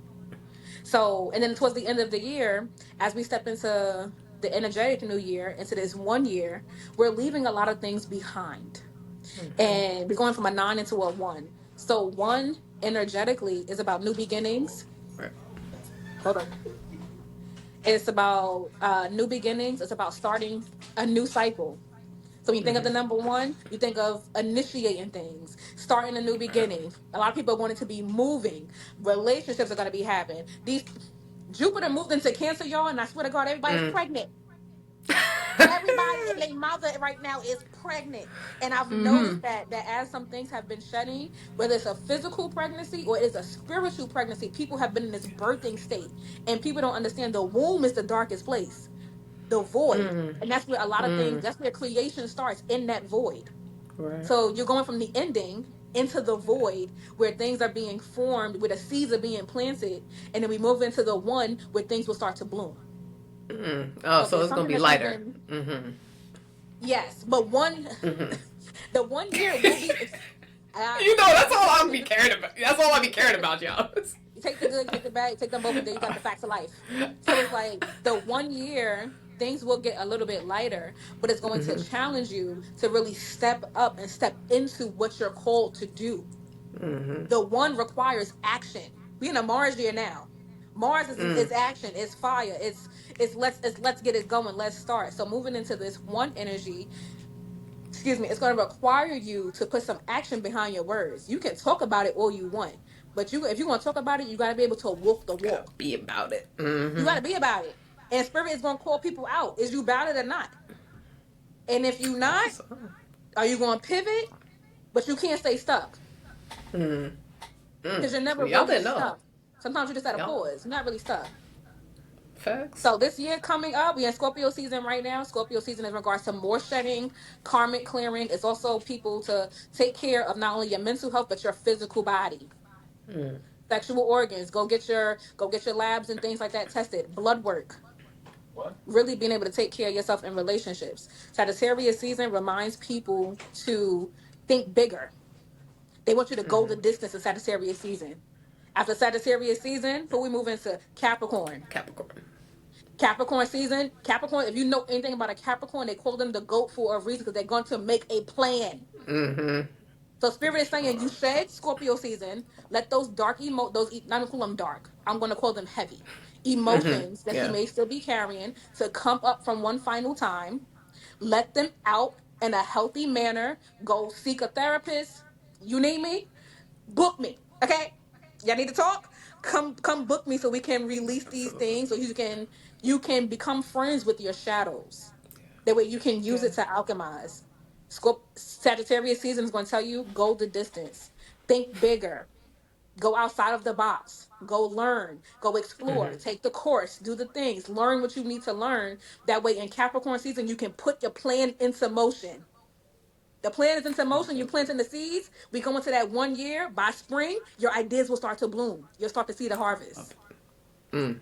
Speaker 2: So, and then towards the end of the year, as we step into the energetic new year, into this 1 year, we're leaving a lot of things behind. And we're going from a 9 into a 1. So 1 energetically is about new beginnings.
Speaker 1: Right.
Speaker 2: Hold on. It's about new beginnings. It's about starting a new cycle. So when you think of the number 1, you think of initiating things, starting a new beginning. A lot of people are going to be moving. Relationships are going to be happening. Jupiter moved into Cancer, y'all, and I swear to God, everybody's pregnant. Everybody and their mother right now is pregnant. And I've noticed that as some things have been shedding, whether it's a physical pregnancy or it's a spiritual pregnancy, people have been in this birthing state. And people don't understand the womb is the darkest place. The void. And that's where a lot of things, that's where creation starts, in that void.
Speaker 1: Right.
Speaker 2: So you're going from the ending into the void where things are being formed, where the seeds are being planted, and then we move into the one where things will start to bloom.
Speaker 1: Oh,
Speaker 2: So if
Speaker 1: so
Speaker 2: there's
Speaker 1: it's gonna
Speaker 2: something
Speaker 1: be
Speaker 2: that you've
Speaker 1: lighter.
Speaker 2: been,
Speaker 1: Mm-hmm.
Speaker 2: yes, but one, the 1 year will be.
Speaker 1: You know, that's
Speaker 2: Take
Speaker 1: all
Speaker 2: the good,
Speaker 1: I'll
Speaker 2: take
Speaker 1: be
Speaker 2: the,
Speaker 1: caring about. That's all I'll be caring about, y'all.
Speaker 2: you take the good, take the bad, you take them both, and then you got the facts of life. So it's like the 1 year things will get a little bit lighter, but it's going to
Speaker 1: Mm-hmm.
Speaker 2: challenge you to really step up and step into what you're called to do.
Speaker 1: Mm-hmm.
Speaker 2: The one requires action. We in a Mars year now. Mars is action, it's fire, it's let's get it going, let's start. So moving into this one energy, excuse me, it's going to require you to put some action behind your words. You can talk about it all you want, but if you want to talk about it, you got to be able to walk the
Speaker 1: Gotta
Speaker 2: walk.
Speaker 1: be about it.
Speaker 2: You got
Speaker 1: Mm-hmm.
Speaker 2: to be about it. And spirit is going to call people out. Is you about it or not? And if you
Speaker 1: That's
Speaker 2: not,
Speaker 1: what's up.
Speaker 2: are you going to pivot? But you can't stay stuck because you're never
Speaker 1: Y'all
Speaker 2: really
Speaker 1: didn't know.
Speaker 2: stuck. Sometimes you're just at a
Speaker 1: Y'all
Speaker 2: pause. You're not really stuck.
Speaker 1: facts.
Speaker 2: So this year coming up, we're in Scorpio season right now. Scorpio season in regards to more shedding, karmic clearing. It's also people to take care of not only your mental health but your physical body, sexual organs. Go get your labs and things like that tested. Blood work. Really being able to take care of yourself in relationships. Sagittarius season reminds people to think bigger. They want you to go the distance in Sagittarius season. After Sagittarius season, who we move into Capricorn.
Speaker 1: Capricorn.
Speaker 2: Capricorn season, Capricorn, if you know anything about a Capricorn, they call them the goat for a reason because they're going to make a plan.
Speaker 1: Mm-hmm.
Speaker 2: So Spirit is saying you shed Scorpio season, let those dark not gonna call them dark, I'm going to call them heavy
Speaker 1: Mm-hmm.
Speaker 2: emotions that you
Speaker 1: Yeah.
Speaker 2: may still be carrying to come up from one final time. Let them out in a healthy manner. Go seek a therapist. You need me? Book me. Okay? Y'all need to talk? Come book me so we can release these
Speaker 1: Absolutely.
Speaker 2: things so you can become friends with your shadows. That way you can use
Speaker 1: Yeah.
Speaker 2: it to alchemize. Sagittarius season is going to tell you go the distance. Think bigger. Go outside of the box. Go learn. Go explore. Take the course. Do the things. Learn what you need to learn. That way in Capricorn season you can put your plan into motion. The plan is into motion. You planting the seeds. We go into that 1 year. By spring, your ideas will start to bloom. You'll start to see the harvest. Okay.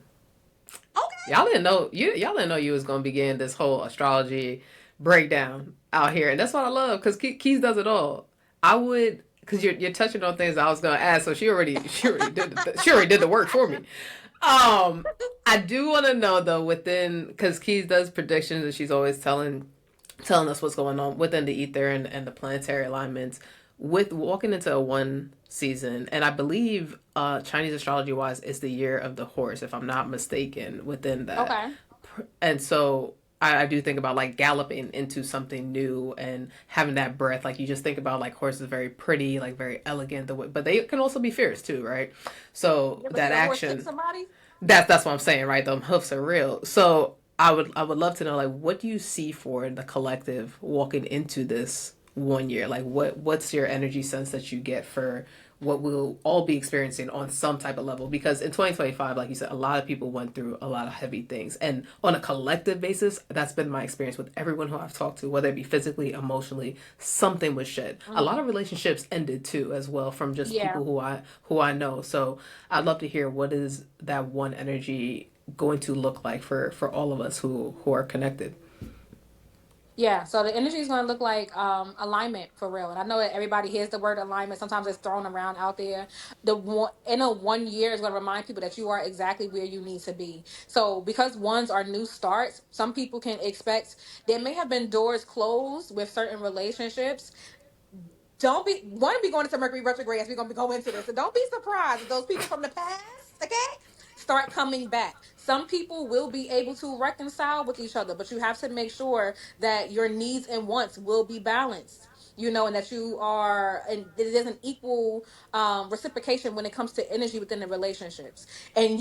Speaker 1: Y'all didn't know y'all didn't know you was gonna begin this whole astrology breakdown out here, and that's what I love because Keys does it all. I would because you're touching on things I was gonna ask, so she already did the work for me. I do want to know though within because Keys does predictions and she's always telling us what's going on within the ether and the planetary alignments with walking into a one season, and I believe Chinese astrology wise is the year of the horse if I'm not mistaken within that.
Speaker 2: Okay.
Speaker 1: And so I do think about like galloping into something new and having that breath. Like you just think about like horses very pretty, like very elegant, but they can also be fierce too, right? So
Speaker 2: You ever
Speaker 1: that
Speaker 2: see a horse kick
Speaker 1: action,
Speaker 2: somebody?
Speaker 1: that's what I'm saying, right? The hoofs are real. So I would love to know like what do you see for the collective walking into this 1 year? Like what's your energy sense that you get for what we'll all be experiencing on some type of level? Because in 2025, like you said, a lot of people went through a lot of heavy things, and on a collective basis, that's been my experience with everyone who I've talked to, whether it be physically, emotionally, something was shed. A lot of relationships ended too, as well, from just
Speaker 2: Yeah.
Speaker 1: people who I know. So I'd love to hear what is that one energy going to look like for all of us who are connected.
Speaker 2: Yeah, so the energy is going to look like alignment for real. And I know that everybody hears the word alignment. Sometimes it's thrown around out there. The one in a 1 year is going to remind people that you are exactly where you need to be. So because ones are new starts, some people can expect there may have been doors closed with certain relationships. Don't be want to be going into Mercury retrograde as we're going to go into this. So don't be surprised if those people from the past, okay, start coming back. Some people will be able to reconcile with each other, but you have to make sure that your needs and wants will be balanced. And that you are, and there's an equal reciprocation when it comes to energy within the relationships. And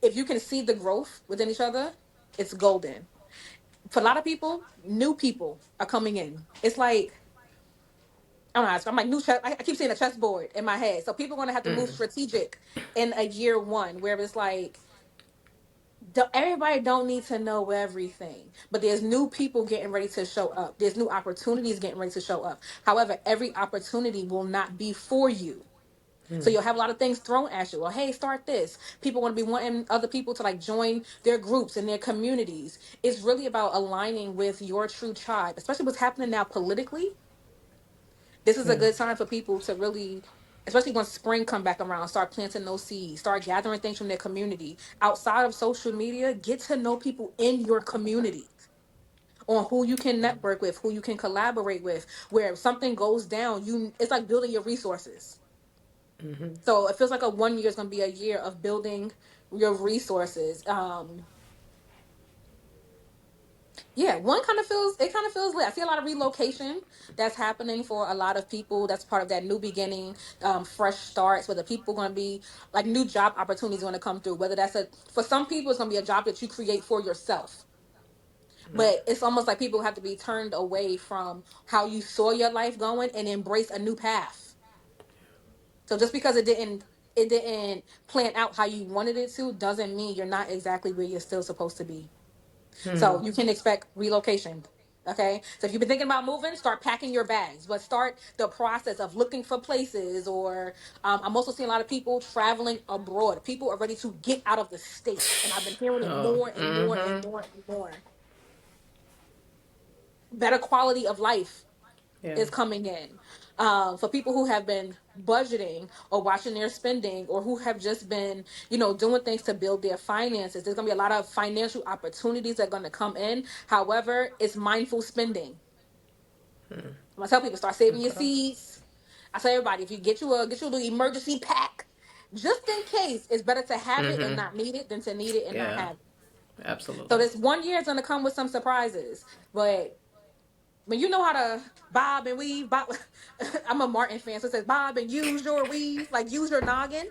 Speaker 2: if you can see the growth within each other, it's golden. For a lot of people, new people are coming in. It's like I don't know. I'm like new chess. I keep seeing a chessboard in my head. So people are going to have to move strategic in a year one, where it's like everybody don't need to know everything, but there's new people getting ready to show up. There's new opportunities getting ready to show up. However, every opportunity will not be for you. So you'll have a lot of things thrown at you. Well, hey, start this. People want to be wanting other people to like join their groups and their communities. It's really about aligning with your true tribe, especially what's happening now politically. This is a good time for people to really, especially when spring come back around, start planting those seeds, start gathering things from their community. Outside of social media, get to know people in your community on who you can network with, who you can collaborate with, where if something goes down, it's like building your resources. So it feels like a 1 year is going to be a year of building your resources. Yeah, it kind of feels lit. I see a lot of relocation that's happening for a lot of people. That's part of that new beginning, fresh starts, where the people going to be like new job opportunities going to come through. Whether for some people, it's going to be a job that you create for yourself. But it's almost like people have to be turned away from how you saw your life going and embrace a new path. So just because it didn't plan out how you wanted it to, doesn't mean you're not exactly where you're still supposed to be. So you can expect relocation. Okay. So if you've been thinking about moving, start packing your bags, but start the process of looking for places. Or I'm also seeing a lot of people traveling abroad. People are ready to get out of the state. And I've been hearing it more and more and more and more. Better quality of life is coming in. For people who have been budgeting or watching their spending, or who have just been, doing things to build their finances, there's going to be a lot of financial opportunities that are going to come in. However, it's mindful spending. I'm going to tell people, start saving your seeds. I tell everybody, if you get you a little emergency pack, just in case, it's better to have it and not need it than to need it and not have it.
Speaker 1: Absolutely.
Speaker 2: So this 1 year is going to come with some surprises, but when you know how to bob and weave, I'm a Martin fan, so it says bob and use your weave, like use your noggin.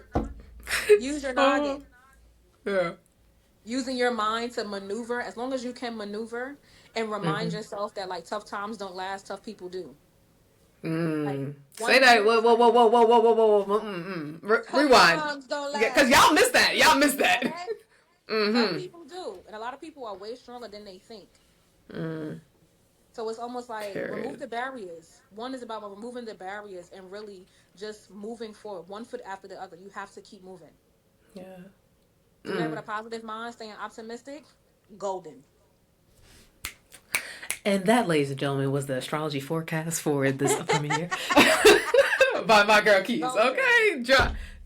Speaker 2: Use your noggin.
Speaker 1: Yeah.
Speaker 2: Using your mind to maneuver, as long as you can maneuver, and remind yourself that like tough times don't last, tough people do. Like,
Speaker 1: say that. Whoa, whoa, whoa, whoa, whoa, whoa, whoa, whoa. Rewind.
Speaker 2: Times don't last.
Speaker 1: Yeah, because y'all missed that. Y'all missed that.
Speaker 2: Some people do, and a lot of people are way stronger than they think. So it's almost like remove the barriers. One is about removing the barriers and really just moving forward, one foot after the other. You have to keep moving.
Speaker 1: Yeah.
Speaker 2: Do that with a positive mind, staying optimistic, golden.
Speaker 1: And that, ladies and gentlemen, was the astrology forecast for this upcoming year by my girl Keys. Okay,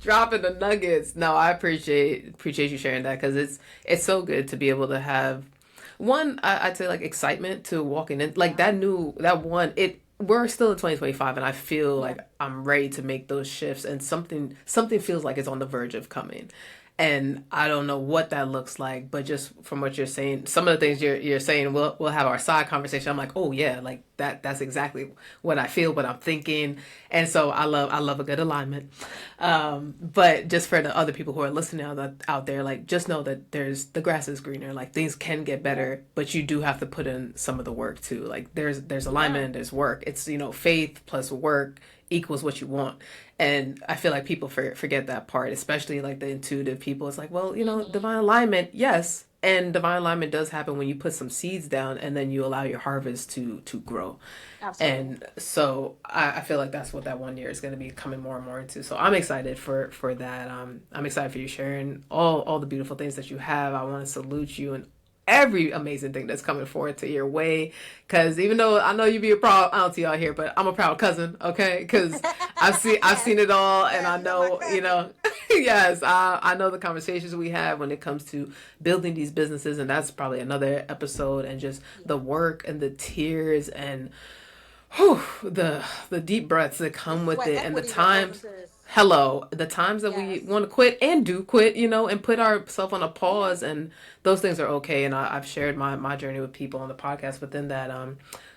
Speaker 1: dropping the nuggets. No, I appreciate you sharing that, because it's so good to be able to have one. I'd say like excitement to walking in, like we're still in 2025, and I feel like I'm ready to make those shifts, and something feels like it's on the verge of coming. And I don't know what that looks like, but just from what you're saying, some of the things you're saying, we'll have our side conversation. I'm like, oh yeah, like that's exactly what I feel, what I'm thinking. And so I love a good alignment. But just for the other people who are listening out there, like, just know that the grass is greener. Like, things can get better, but you do have to put in some of the work too. Like, there's alignment, there's work. It's, faith plus work equals what you want. And I feel like people forget that part, especially like the intuitive people. It's like, well, divine alignment, yes. And divine alignment does happen when you put some seeds down and then you allow your harvest to grow.
Speaker 2: Absolutely.
Speaker 1: And so I feel like that's what that 1 year is going to be coming more and more into. So I'm excited for that. I'm excited for you sharing all the beautiful things that you have. I want to salute you and every amazing thing that's coming forward to your way, because even though I know you be a proud auntie out here, but I'm a proud cousin, okay? Because I've seen it all, and I know, yes, I know the conversations we have when it comes to building these businesses, and that's probably another episode, and just the work and the tears and the deep breaths that come with it, and the times. The times that we want to quit and do quit, and put ourselves on a pause, and those things are okay. And I've shared my journey with people on the podcast within that.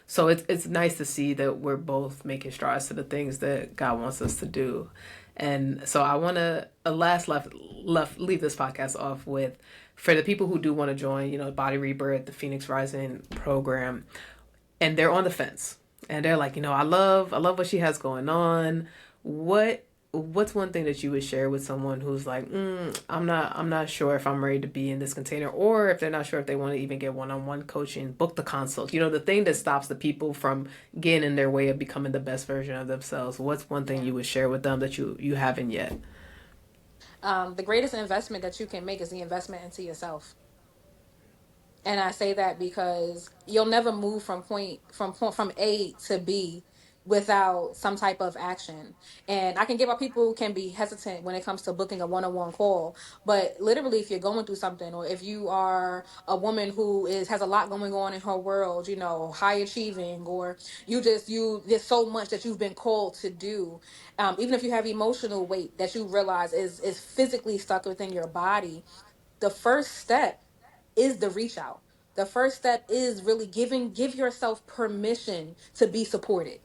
Speaker 1: So it's nice to see that we're both making strides to the things that God wants us to do. And so I want to leave this podcast off with, for the people who do want to join, Body Rebirth, the Phoenix Rising program, and they're on the fence, and they're like, I love what she has going on. What what's one thing that you would share with someone who's like, I'm not sure if I'm ready to be in this container, or if they're not sure if they want to even get one-on-one coaching, book the consult. You know, the thing that stops the people from getting in their way of becoming the best version of themselves. What's one thing you would share with them that you haven't yet?
Speaker 2: The greatest investment that you can make is the investment into yourself. And I say that because you'll never move from A to B without some type of action. And I can get why people can be hesitant when it comes to booking a one-on-one call. But literally, if you're going through something, or if you are a woman who has a lot going on in her world, you know, high achieving, or there's so much that you've been called to do. Even if you have emotional weight that you realize is physically stuck within your body, the first step is the reach out. The first step is really give yourself permission to be supported.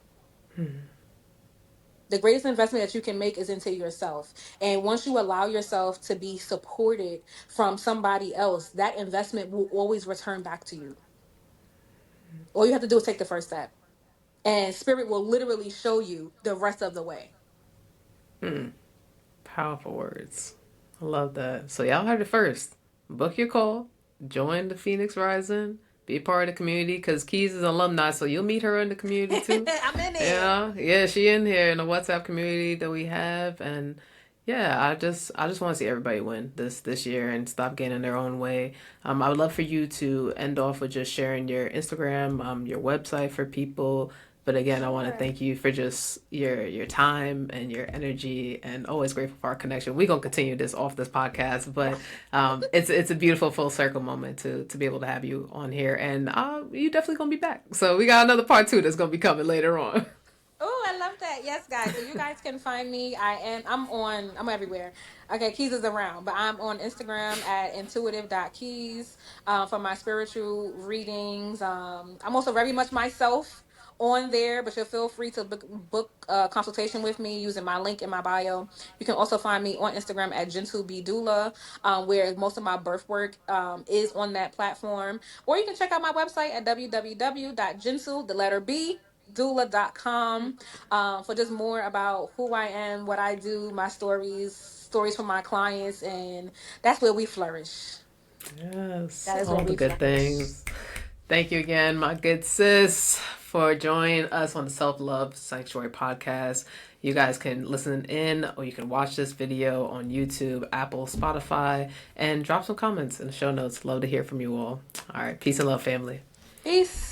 Speaker 2: The greatest investment that you can make is into yourself. And once you allow yourself to be supported from somebody else, that investment will always return back to you. All you have to do is take the first step. And spirit will literally show you the rest of the way.
Speaker 1: Powerful words. I love that. So y'all heard it first. Book your call. Join the Phoenix Rising. Be a part of the community, because Keys is an alumni, so you'll meet her in the community too.
Speaker 2: I'm in there.
Speaker 1: Yeah, she in here in the WhatsApp community that we have, and yeah, I just want to see everybody win this year and stop getting in their own way. I would love for you to end off with just sharing your Instagram, your website for people. But again, I want to thank you for just your time and your energy, and always grateful for our connection. We're going to continue this off this podcast, but it's a beautiful full circle moment to be able to have you on here, and you definitely going to be back. So we got another part 2 that's going to be coming later on.
Speaker 2: Oh, I love that. Yes, guys. So you guys can find me. I'm everywhere. Okay, Keys is around, but I'm on Instagram at intuitive.keys for my spiritual readings. I'm also very much myself on there, but you'll feel free to book a consultation with me using my link in my bio. You can also find me on Instagram at gentlebdoula, where most of my birth work is on that platform. Or you can check out my website at www.gentle, the letter B, doula.com, for just more about who I am, what I do, my stories from my clients, and that's where we flourish.
Speaker 1: Yes,
Speaker 2: That is
Speaker 1: all
Speaker 2: where
Speaker 1: the
Speaker 2: we
Speaker 1: good
Speaker 2: flourish.
Speaker 1: things. Thank you again, my good sis, for joining us on the Self-Love Sanctuary Podcast. You guys can listen in, or you can watch this video on YouTube, Apple, Spotify, and drop some comments in the show notes. Love to hear from you all. All right, peace and love, family.
Speaker 2: Peace.